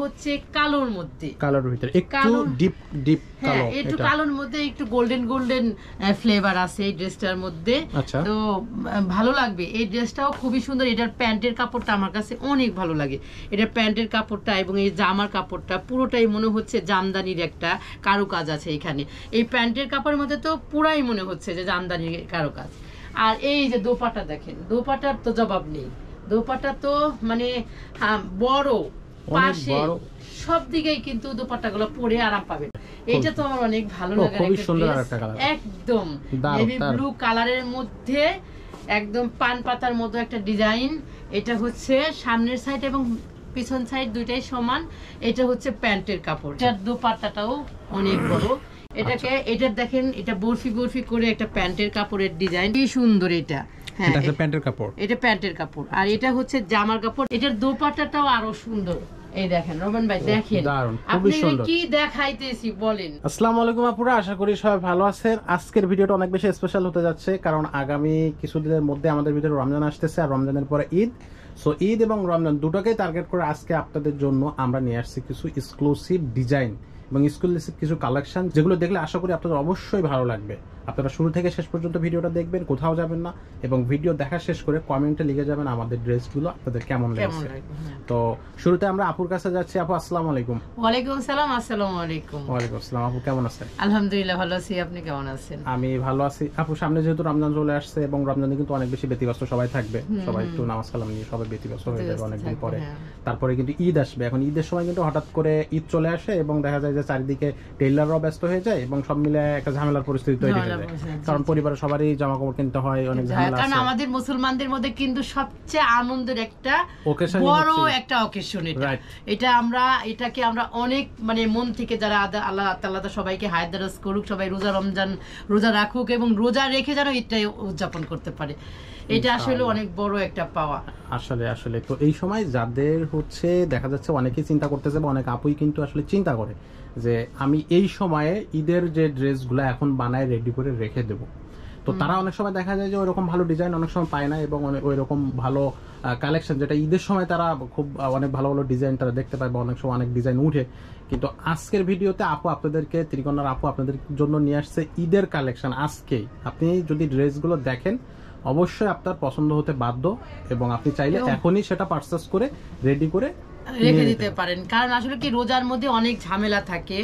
হচ্ছে কালোর মধ্যে, কালোর ভিতরে একটু ডিপ ডিপ কালো, একটু কালোর মধ্যে একটু গোল্ডেন গোল্ডেন ফ্লেভার আছে এই ড্রেসটার মধ্যে। তো ভালো লাগবে। এই ড্রেসটাও খুবই সুন্দর। এটার প্যান্টের কাপড়টা আমার কাছে অনেক ভালো লাগে। এটার প্যান্টের কাপড়টা এবং এই জামার কাপড়টা পুরোটাই মনে হচ্ছে জামদানির একটা কারুকাজ আছে এখানে। এই প্যান্টের কাপড়ের মধ্যে তো পুরাই মনে হচ্ছে যে জামদানির কারুকাজ। আর এই যে দোপাট্টা দেখেন, দোপাট্টার তো জবাব নেই। দোপাট্টা তো মানে বড়, পাশে সব দিকেই কিন্তু দোপাট্টাগুলো পরে আরাম পাবেন। এটা তো আমার অনেক ভালো লাগে। একদম নেভি ব্লু কালারের মধ্যে একদম পান পাতার মতো একটা ডিজাইন। এটা হচ্ছে সামনের সাইড এবং পিছন সাইড দুইটাই সমান। এটা হচ্ছে প্যান্টের কাপড়। এটার দোপাট্টাটাও অনেক বড়। এটাকে এটা দেখেন, এটা বরফি বরফি করে একটা প্যান্টের কাপড়ের ডিজাইন, কি সুন্দর। এটা হ্যাঁ, এটা প্যান্টের কাপড়, এটা প্যান্টের কাপড়। আর এটা হচ্ছে জামার কাপড়। এটার দোপাট্টাটাও আরো সুন্দর। এই দেখেন রোমান ভাই, দেখেন আপনি কি দেখাইতেছি বলেন। আসসালামু আলাইকুম আপুরা, আশা করি সবাই ভালো আছেন। আজকের ভিডিওটা অনেক বেশি স্পেশাল হতে যাচ্ছে, কারণ আগামী কিছুদিনের মধ্যে আমাদের ভিতরে রমজান আসতেছে, আর রমজানের পরে ঈদ। সো ঈদ এবং রমজান দুটোকেই টার্গেট করে আজকে আপনাদের জন্য আমরা নিয়ে আসছি কিছু এক্সক্লুসিভ ডিজাইন এবং এক্সক্লুসিভ কিছু কালেকশন, যেগুলো দেখলে আশা করি আপনাদের অবশ্যই ভালো লাগবে। আপনারা শুরু থেকে শেষ পর্যন্ত ভিডিওটা দেখবেন, কোথাও যাবেন না, এবং ভিডিও দেখা শেষ করে কমেন্টে লিখে যাবেন আমাদের ড্রেসগুলো আপনাদের কেমন লেগেছে। তো শুরুতে আমরা আপুর কাছে যাচ্ছি। আপু আসসালামু আলাইকুম। ওয়ালাইকুম আসসালাম। আসসালামু আলাইকুম। ওয়ালাইকুম আসসালাম। আপু কেমন আছেন? আলহামদুলিল্লাহ ভালো আছি, আপনি কেমন আছেন? আমি ভালো আছি। আপু সামনে যেহেতু রমজান চলে আসছে এবং রমজানে কিন্তু অনেক বেশি ব্যতিব্যস্ত সবাই থাকবে, সবাই একটু নামাজ কালাম নিয়ে সবাই ব্যতিব্যস্ত হয়ে যাবে অনেকদিন পরে। তারপরে কিন্তু ঈদ আসবে। এখন ঈদের সময় কিন্তু হঠাৎ করে ঈদ চলে আসে এবং দেখা যায় যে চারিদিকে টেইলাররাও ব্যস্ত হয়ে যায় এবং সব মিলে একটা ঝামেলার পরিস্থিতি তৈরি হয়ে যায়, কারণ পরিবারের সবারই জামা কাপড় কিনতে হয়, অনেক ঝামেলা আছে। কারণ আমাদের মুসলমানদের মধ্যে কিন্তু সবচেয়ে আনন্দের একটা বড় একটা অকেশন এটা। এটা আমরা এটাকে আমরা অনেক মানে মন থেকে, যারা আল্লাহ তাআলা সবাইকে হায়াত দারাজ করুক, সবাই রমজান রোজা রাখুক এবং রোজা রেখে যেন এটাই উদযাপন করতে পারে। এটা আসলে অনেক বড় একটা পাওয়া। আসলে তো এই সময় যাদের হচ্ছে দেখা যাচ্ছে অনেকেই চিন্তা করতেছে বা অনেক আপুই কিন্তু আসলে চিন্তা করে যে আমি এই সময়ে ঈদের যে ড্রেসগুলো এখন বানায় রেডি করে রেখে দেবো। তো তারা অনেক সময় দেখা যায় যে ওইরকম ভালো ডিজাইন অনেক সময় পায় না এবং ওই রকম ভালো কালেকশন যেটা ঈদের সময় তারা খুব অনেক ভালো ভালো ডিজাইন তারা দেখতে পায় বা অনেক সময় অনেক ডিজাইন উঠে। কিন্তু আজকের ভিডিওতে আপু আপনাদেরকে, ত্রিকোণার আপু আপনাদের জন্য নিয়ে আসছে ঈদের কালেকশন। আজকেই আপনি যদি ড্রেসগুলো দেখেন অবশ্যই আপনার পছন্দ হতে বাধ্য, এবং আপনি চাইলে এখনই সেটা পারচেজ করে রেডি করে রেখে দিতে পারেন। কারণ আসলে কি রোজার মধ্যে অনেক ঝামেলা থাকে,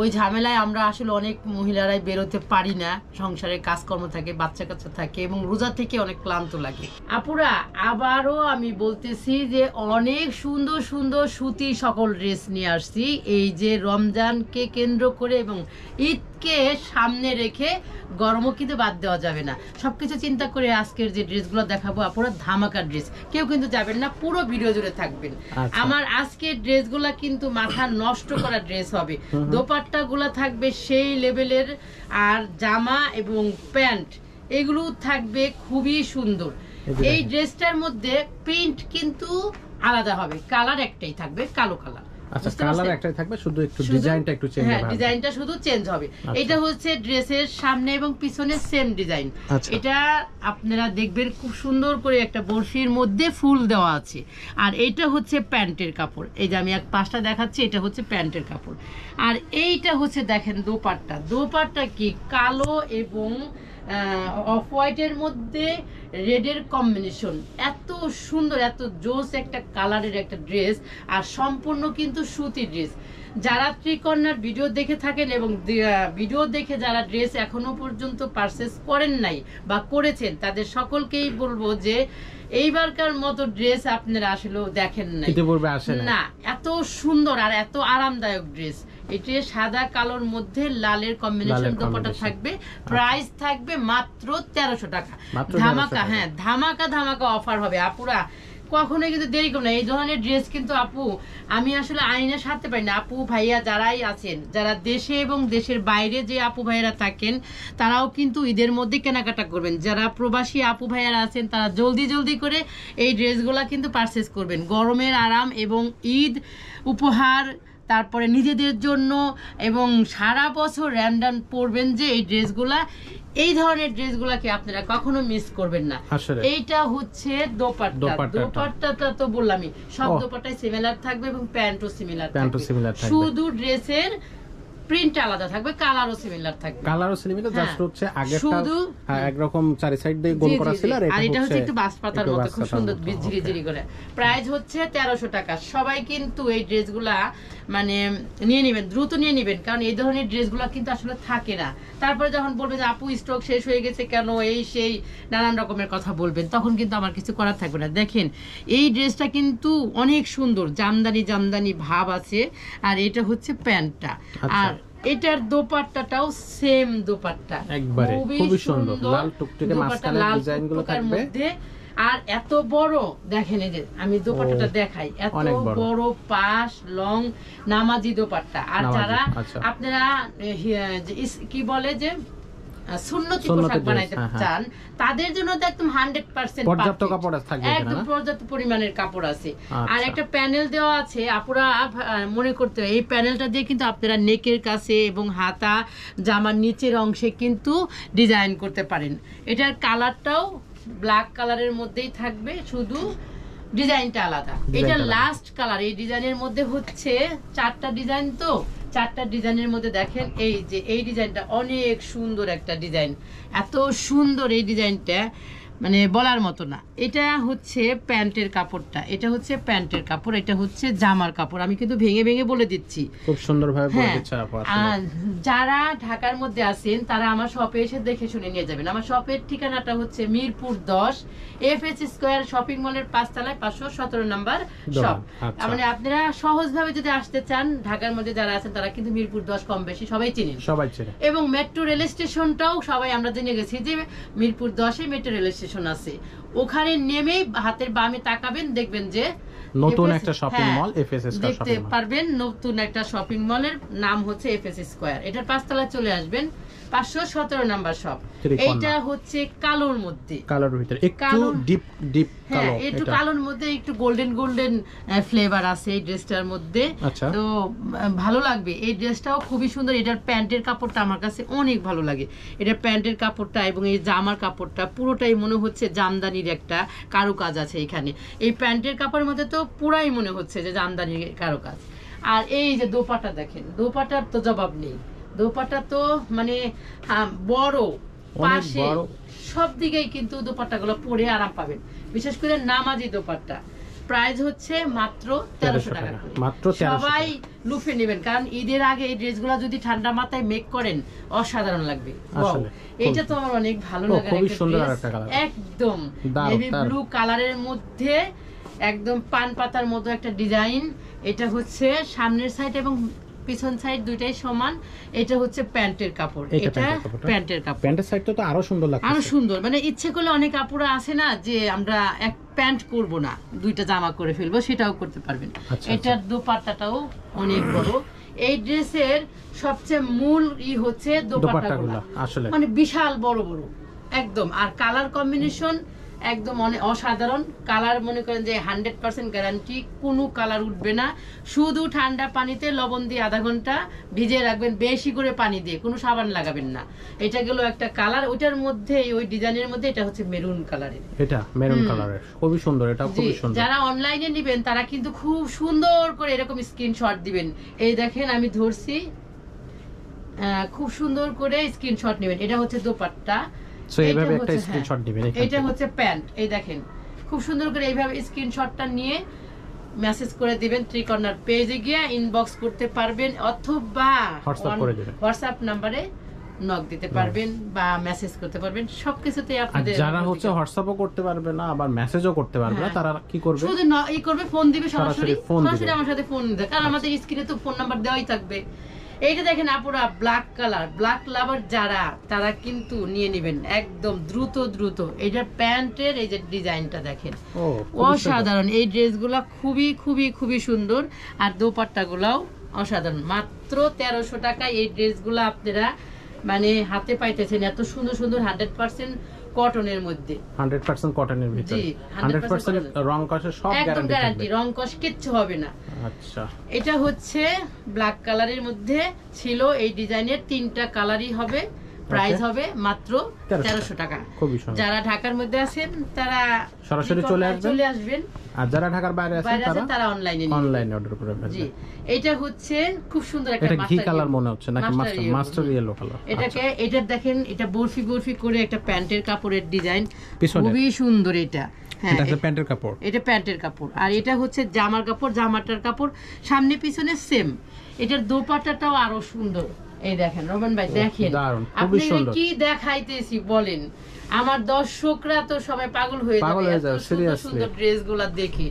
ওই ঝামেলায় আমরা আসলে অনেক মহিলারাই বেরোতে পারি না, সংসারের কাজকর্ম থাকে, বাচ্চা কাচ্চা থাকে এবং রোজা থেকে অনেক ক্লান্ত লাগে। আপুরা আবারও আমি বলতেছি যে অনেক সুন্দর সুন্দর সুতি সকল ড্রেস নিয়ে আসছি এই যে রমজানকে কেন্দ্র করে, এবং ঈদকে সামনে রেখে গরমও কিন্তু বাদ দেওয়া যাবে না। সবকিছু চিন্তা করে আজকের যে ড্রেসগুলো দেখাবো আপুরা ধামাকা ড্রেস, কেউ কিন্তু যাবেন না, পুরো ভিডিও জুড়ে থাকবেন। আমার আজকের ড্রেসগুলা কিন্তু মাথা নষ্ট করা ড্রেস হবে। দোপাট্টা গুলা থাকবে সেই লেভেলের, আর জামা এবং প্যান্ট এগুলো থাকবে খুবই সুন্দর। এই ড্রেসটার মধ্যে প্রিন্ট কিন্তু আলাদা হবে, কালার একটাই থাকবে, কালো কালার। আচ্ছা, কালার একটাই থাকবে, শুধু একটু ডিজাইনটা একটু চেঞ্জ হবে। ডিজাইনটা শুধু চেঞ্জ হবে। এটা হচ্ছে ড্রেসের সামনে এবং পিছনে সেম ডিজাইন। এটা আপনারা দেখবেন খুব সুন্দর করে একটা বর্ষির মধ্যে ফুল দেওয়া আছে। আর এইটা হচ্ছে প্যান্টের কাপড়। এই যে আমি এক পাশটা দেখাচ্ছি, এটা হচ্ছে প্যান্টের কাপড়। আর এইটা হচ্ছে দেখেন দোপাট্টা। দোপাট্টা কি কালো এবং অফ হোয়াইটের মধ্যে রেডের কম্বিনেশন, এত সুন্দর, এত জোস একটা কালারের একটা ড্রেস, আর সম্পূর্ণ কিন্তু সুতি ড্রেস। যারা ত্রিকন্যার ভিডিও দেখে থাকেন এবং ভিডিও দেখে যারা ড্রেস এখনো পর্যন্ত পারচেস করেন নাই বা করেছেন, তাদের সকলকেই বলবো যে এইবারকার মতো ড্রেস আপনারা আসলে দেখেন নাই না। এত সুন্দর আর এত আরামদায়ক ড্রেস। এটা সাদা কালোর মধ্যে লালের কম্বিনেশন দোপাট্টা থাকবে। প্রাইস থাকবে মাত্র 1300 টাকা। ধামাকা, হ্যাঁ ধামাকা ধামাকা অফার হবে আপুরা। কখনোই কিন্তু দেরি করবে না। এই ধরনের ড্রেস কিন্তু আপু আমি আসলে আইনে সারতে পারি না। আপু ভাইয়া যারাই আছেন, যারা দেশে এবং দেশের বাইরে যে আপু ভাইয়ারা থাকেন, তারাও কিন্তু ঈদের মধ্যে কেনাকাটা করবেন। যারা প্রবাসী আপু ভাইয়ারা আছেন, তারা জলদি জলদি করে এই ড্রেসগুলা কিন্তু পারচেস করবেন। গরমের আরাম এবং ঈদ উপহার তারপরে নিজেদের জন্য, এবং সারা বছর র্যামডান পরবেন যে এই ড্রেসগুলা, এই ধরনের ড্রেসগুলাকে আপনারা কখনো মিস করবেন না। এইটা হচ্ছে দোপাট্টাটা তো বললামই, সব দোপাট্টাই সিমিলার থাকবে এবং প্যান্টও সিমিলার থাকবে, শুধু ড্রেসের প্রিন্ট আলাদা থাকবে, কালারও সিমিলার থাকবে, জাস্ট হচ্ছে আগেরটা একরকম চারি সাইড দিয়ে গোল করা ছিল, আর এটা হচ্ছে একটু বাস পাতার মতো খুব সুন্দর ঝিরিঝিরি করে। প্রাইস হচ্ছে 1300 টাকা। সবাই কিন্তু এই ড্রেসগুলা মানে নিয়ে নেবেন, দ্রুত নিয়ে নেবেন, কারণ এই ধরনের ড্রেসগুলা কিন্তু আসলে থাকে না। তারপরে যখন বলবেন যে আপু স্টক শেষ হয়ে গেছে কেন, এই সেই নানান রকমের কথা বলবেন, তখন কিন্তু আমার কিছু করার থাকবে না। দেখেন এই ড্রেসটা কিন্তু অনেক সুন্দর, জামদানি জামদানি ভাব আছে, আর এটা হচ্ছে প্যান্টটা, আর এটার দোপাট্টাটাও সেম দোপাট্টা, একবারে খুবই সুন্দর, লাল টুকটুকে মাঝখানে ডিজাইনগুলো থাকবে। আর এত বড় দেখেন, এই যে আমি দোপাট্টাটা দেখাই, এত বড় পাশ লং নামাজি দোপাট্টা। আর যারা আপনারা কি বলে যে সুন্নতি পোশাক বানাইতে চান, তাদের জন্য তো একদম 100% পর্যাপ্ত কাপড় থাকবে, একদম পর্যাপ্ত পরিমাণের কাপড় আছে। আর একটা প্যানেল দেওয়া আছে, আপুরা মনে করতে এই প্যানেলটা দিয়ে কিন্তু আপনারা নেকের কাছে এবং হাতা জামার নিচের অংশে কিন্তু ডিজাইন করতে পারেন। এটার কালারটাও ব্ল্যাক কালারের মধ্যেই থাকবে, শুধু ডিজাইনটা আলাদা। এটা লাস্ট কালার, এই ডিজাইনের মধ্যে হচ্ছে 4টা ডিজাইন, তো 4টা ডিজাইনের মধ্যে দেখেন এই যে এই ডিজাইনটা অনেক সুন্দর একটা ডিজাইন, এত সুন্দর এই ডিজাইনটা মানে বলার মতো না। এটা হচ্ছে প্যান্টের কাপড়টা, এটা হচ্ছে প্যান্টের কাপড়, এটা হচ্ছে জামার কাপড়। আমি কিন্তু ভেঙে ভেঙে বলে দিচ্ছি, খুব সুন্দরভাবে বলে দিচ্ছি আপু। আর যারা ঢাকার মধ্যে আছেন তারা আমার শপে এসে দেখে শুনে নিয়ে যাবেন। আমার শপের ঠিকানাটা হচ্ছে মিরপুর 10 FS স্কয়ার শপিং মলের 5 তলায় 517 নাম্বার শপ। মানে আপনারা সহজভাবে যদি আসতে চান, ঢাকার মধ্যে যারা আছেন তারা কিন্তু মিরপুর 10 কম বেশি সবাই চিনেন, এবং মেট্রো রেল স্টেশনটাও সবাই আমরা জেনে গেছি যে মিরপুর 10-এ মেট্রো রেল স্টেশন আছে। ওখানে নেমেই হাতের বামে তাকাবেন, দেখবেন যে নতুন একটা শপিং মল FS স্কয়ার দেখতে পারবেন। নতুন একটা শপিং মলের নাম হচ্ছে FS স্কয়ার, এটার 5 তলায় চলে আসবেন, 517 নাম্বার শপ। এটা হচ্ছে কালোর মধ্যে, কালোর ভিতরে একটু ডিপ কালো, একটু কালোর মধ্যে একটু গোল্ডেন গোল্ডেন ফ্লেভার আছে এই ড্রেসটার মধ্যে, তো ভালো লাগবে। এই ড্রেসটাও খুবই সুন্দর। এটার প্যান্টের কাপড়টা আমার কাছে অনেক ভালো লাগে, এটার প্যান্টের কাপড়টা এবং এই জামার কাপড়টা পুরোটাই মনে হচ্ছে জামদানির একটা কারুকাজ আছে এখানে। এই প্যান্টের কাপড়ের মধ্যে তো পুরাই মনে হচ্ছে যে জামদানির কারুকাজ। আর এই যে দোপাট্টা দেখেন, দোপাট্টার তো জবাব নেই, দোপাট্টা তো মানে বড়, পাশে সব দিকেই কিন্তু দোপাট্টাগুলো পরে আরাম পাবেন, বিশেষ করে নামাজি দোপাট্টা। প্রাইস হচ্ছে মাত্র 1300 টাকা। সবাই লুফে নেবেন, কারণ ঈদের আগে এই ড্রেসগুলো যদি ঠান্ডা মাথায় মেক করেন অসাধারণ লাগবে। এটা তো আমার অনেক ভালো লাগে, একদম নেভি ব্লু কালারের মধ্যে একদম পান পাতার মতো একটা ডিজাইন। এটা হচ্ছে সামনের সাইড এবং পিছন সাইড দুইটাই সমান। এটা হচ্ছে প্যান্টের কাপড়, এটা প্যান্টের কাপড়। প্যান্টের সাইডটা তো আরো সুন্দর লাগছে, আরো সুন্দর। মানে ইচ্ছে করলে অনেক আপুরা আছে না যে আমরা এক প্যান্ট করব না, দুইটা জামা করে ফেলবো, সেটাও করতে পারবেন। এটার দোপাট্টাটাও অনেক বড়। এই ড্রেসের সবচেয়ে মূল হচ্ছে দোপাট্টাগুলো, আসলে মানে বিশাল বড় বড় একদম। আর কালার কম্বিনেশন একদম অসাধারণ। কালার মনে করেন যে 100% গ্যারান্টি, কোনো কালার উঠবে না। শুধু ঠান্ডা পানিতে লবণ দিয়ে আধা ঘন্টা ভিজিয়ে রাখবেন, বেশি করে পানি দিয়ে, কোনো সাবান লাগাবেন না। এটা গেল একটা কালার। ওইটার মধ্যে ওই ডিজাইনের মধ্যে এটা হচ্ছে মেরুন কালারের, এটা মেরুন কালারের, খুবই সুন্দর। এটা খুবই সুন্দর। যারা অনলাইনে নেবেন তারা কিন্তু খুব সুন্দর করে এরকম স্ক্রিনশট দিবেন। এই দেখেন আমি ধরছি, খুব সুন্দর করে স্ক্রিনশট নেবেন। এটা হচ্ছে দোপাট্টা, এইভাবে একটা স্ক্রিনশট দিবেন। এটা হচ্ছে প্যান্ট, এই দেখেন খুব সুন্দর করে এইভাবে স্ক্রিনশটটা নিয়ে মেসেজ করে দিবেন। ত্রিকর্ণার পেজে গিয়ে ইনবক্স করতে পারবেন, অথবা হোয়াটসঅ্যাপ নম্বরে নক দিতে পারবেন বা মেসেজ করতে পারবেন। সবকিছুতে আপনাদের যারা হচ্ছে হোয়াটসঅ্যাপও করতে পারবে না আবার মেসেজও করতে পারবে না, তারা কি করবে? শুধু এই করবে, ফোন দিবে, সরাসরি আমার সাথে ফোন দিবে, কারণ আমাদের স্ক্রিনে তো ফোন নাম্বার দেওয়াই থাকবে। এইটা দেখেন আপুরা, ব্ল্যাক কালার, ব্ল্যাক লাভার যারা, তারা কিন্তু নিয়ে নেবেন একদম দ্রুত দ্রুত। এইটার প্যান্টের এই যে ডিজাইনটা দেখেন, অসাধারণ। এই ড্রেসগুলা খুবই খুবই খুবই সুন্দর, আর দোপাট্টাগুলাও অসাধারণ। মাত্র 1300 টাকায় এই ড্রেসগুলো আপনারা মানে হাতে পাইতেছেন। এত সুন্দর সুন্দর 100% কটনের মধ্যে, 100% কটনের ভিতরে, 100% রং কষের সব গ্যারান্টি, রং কষ কিচ্ছু হবে না। আচ্ছা, এটা হচ্ছে ব্ল্যাক কালারের মধ্যে ছিল, এই ডিজাইনের 3টা কালারই হবে। প্রাইস হবে মাত্র 1300 টাকা। যারা ঢাকার মধ্যে আছেন তারা সরাসরি চলে আসবেন, আর যারা ঢাকার বাইরে আছেন তারা অনলাইনে অর্ডার করে ফেলবেন। জি, এটা হচ্ছে খুব সুন্দর একটা মাস্টার, এটা ঘি কালার মনে হচ্ছে নাকি মাস্টার ইয়েলো কালার। এটা দেখেন, এটা বরফি বরফি করে একটা প্যান্টের কাপড়ের ডিজাইন, খুবই সুন্দর। এটা এটা প্যান্টের কাপড়, এটা প্যান্টের কাপড়, আর এটা হচ্ছে জামার কাপড়, জামাটার কাপড় সামনে পিছনে সেম। এটার দোপাট্টাটাও আরো সুন্দর। এই দেখেন রোমান ভাই, দেখেন আপনি কি দেখাইতেছি বলেন, আমার দর্শকরা তো সবাই পাগল হয়ে যাবে সুন্দর ড্রেসগুলো দেখে।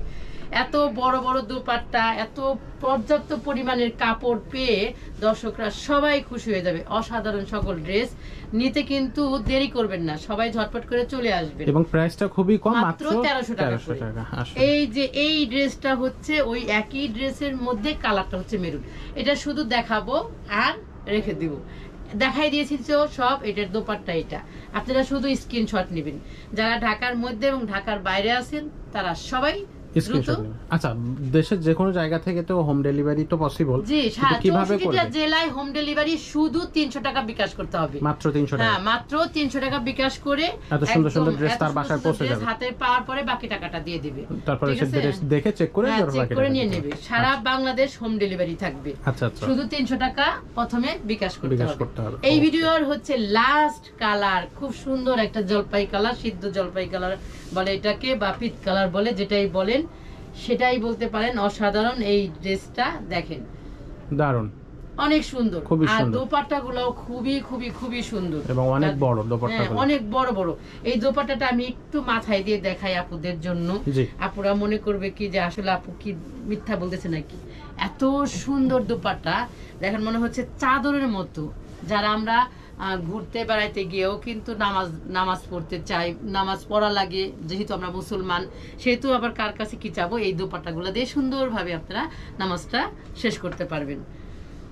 এত বড় বড় দোপাট্টা, এত পর্যাপ্ত পরিমাণের কাপড় পেয়ে দর্শকরা সবাই খুশি হয়ে যাবে। অসাধারণ সকল ড্রেস নিতে কিন্তু দেরি করবেন না, সবাই ঝটপট করে চলে আসবেন। এবং প্রাইসটা খুবই কম, মাত্র 1300 টাকা। এই যে এই ড্রেসটা হচ্ছে ওই একই ড্রেসের মধ্যে, কালারটা হচ্ছে মেরুন। এটা শুধু দেখাবো আর রেখে দিব, দেখাই দিয়েছি তো সব। এটার দোপাট্টা এটা, আপনারা শুধু স্ক্রিনশট নেবেন। যারা ঢাকার মধ্যে এবং ঢাকার বাইরে আছেন তারা সবাই আচ্ছা, দেশের যে কোনো জায়গা থেকে তো হোম ডেলিভারি তো পসিবল। জি, কিভাবে করবে? জেলায় হোম ডেলিভারি শুধু 300 টাকা বিকাশ করতে হবে, মাত্র 300 টাকা। হ্যাঁ, মাত্র 300 টাকা বিকাশ করে এত সুন্দর সুন্দর ড্রেস তার বাসায় পৌঁছে যাবে। হাতে পাওয়ার পরে বাকি টাকাটা দিয়ে দিবে, তারপরে সে ড্রেস দেখে চেক করে নিয়ে নেবে। সারা বাংলাদেশ হোম ডেলিভারি থাকবে। আচ্ছা আচ্ছা, শুধু 300 টাকা প্রথমে বিকাশ করতে হবে। এই ভিডিওর হচ্ছে লাস্ট কালার, খুব সুন্দর একটা জলপাই কালার, সিদ্ধ জলপাই কালার বলে এটাকে, বা পিট কালার বলে, যেটাই বলেন সেটাই বলতে পারেন। অসাধারণ এই ড্রেসটা দেখেন, দারুণ, অনেক সুন্দর। আর দোপাট্টাগুলো খুবই খুবই খুবই সুন্দর এবং অনেক বড় দোপাট্টাগুলো, অনেক বড় বড়। এই দোপাট্টাটা আমি একটু মাথায় দিয়ে দেখাই আপুদের জন্য। আপুরা মনে করবে কি যে আসলে আপু কি মিথ্যা বলতেছে নাকি। এত সুন্দর দোপাট্টা দেখেন, মনে হচ্ছে চাদরের মতো। যারা আমরা ঘুরতে বেড়াইতে গিয়েও কিন্তু নামাজ পড়তে চাই, নামাজ পড়া লাগে, যেহেতু আমরা মুসলমান, সেহেতু আবার কার কাছে কি চাবো, এই দোপাট্টাগুলো দিয়ে সুন্দরভাবে আপনারা নামাজটা শেষ করতে পারবেন।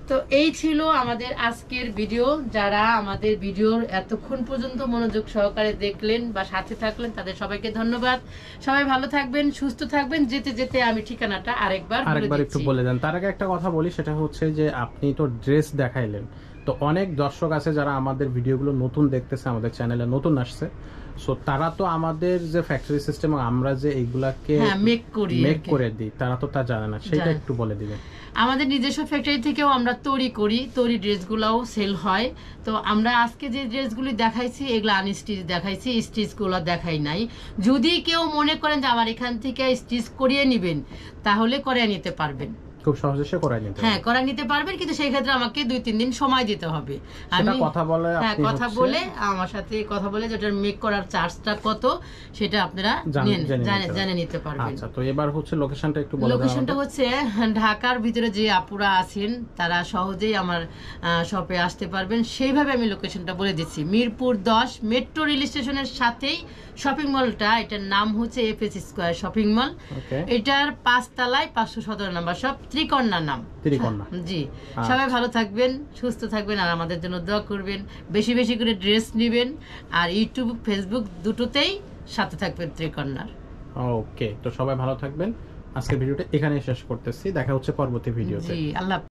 তো এই ছিল আমাদের আজকের ভিডিও। যারা আমাদের ভিডিওর এতক্ষণ পর্যন্ত মনোযোগ সহকারে দেখলেন বা সাথে থাকলেন, তাদের সবাইকে ধন্যবাদ। সবাই ভালো থাকবেন, সুস্থ থাকবেন। যেতে যেতে আমি ঠিকানাটা আরেকবার একটু বলে দেন। তার আগে একটা কথা বলি, সেটা হচ্ছে যে আপনি তো ড্রেস দেখাইলেন, তো অনেক দর্শক আছে যারা আমাদের ভিডিওগুলো নতুন দেখতেছে, আমাদের চ্যানেলে নতুন আসছে, সো তারা তো আমাদের যে ফ্যাক্টরি সিস্টেম আমরা যে এইগুলাকে মেক করে দিই, তারা তো তা জানে না, সেটা একটু বলে দিবেন। আমাদের নিজস্ব ফ্যাক্টরি থেকেও আমরা তৈরি করি, তৈরি ড্রেসগুলোও সেল হয়। তো আমরা আজকে যে ড্রেসগুলি দেখাইছি এগুলো আনস্টিচ দেখাইছি, স্টিচগুলো দেখাই নাই। যদি কেউ মনে করেন যে আমার এখান থেকে স্টিচ করিয়ে নেবেন, তাহলে করে নিতে পারবেন, খুব সহজে সে করাই নিতে, হ্যাঁ করা নিতে পারবেন। কিন্তু সেই ক্ষেত্রে আমাকে 2-3 দিন সময় দিতে হবে। আমি কথা বলে আমার সাথে কথা বলে যেটার মেক করার চার্জটা কত সেটা আপনারা জেনে নিতে পারবেন। আচ্ছা, তো এবার হচ্ছে লোকেশনটা একটু বলে দাও। লোকেশনটা হচ্ছে ঢাকার ভিতরে যে আপুরা আছেন তারা সহজেই আমার শপে আসতে পারবেন, সেইভাবে আমি লোকেশনটা বলে দিচ্ছি। মিরপুর 10 মেট্রো রেল স্টেশনের সাথেই শপিং মলটা, এটার নাম হচ্ছে এফএস স্কয়ার শপিং মল। এটার 5 তলায় 517 নাম্বার শপ, ত্রিকর্ণা নাম। জি, সবাই ভালো থাকবেন, সুস্থ থাকবেন, আর আমাদের জন্য দোয়া করবেন। বেশি বেশি করে ড্রেস নেবেন, আর ইউটিউব ফেসবুক দুটোতেই সাথে থাকবেন ত্রিকর্ণার। ওকে, তো সবাই ভালো থাকবেন। আজকের ভিডিওটা এখানেই শেষ করতেছি, দেখা হচ্ছে পরবর্তী ভিডিওতে। জি, আল্লাহ।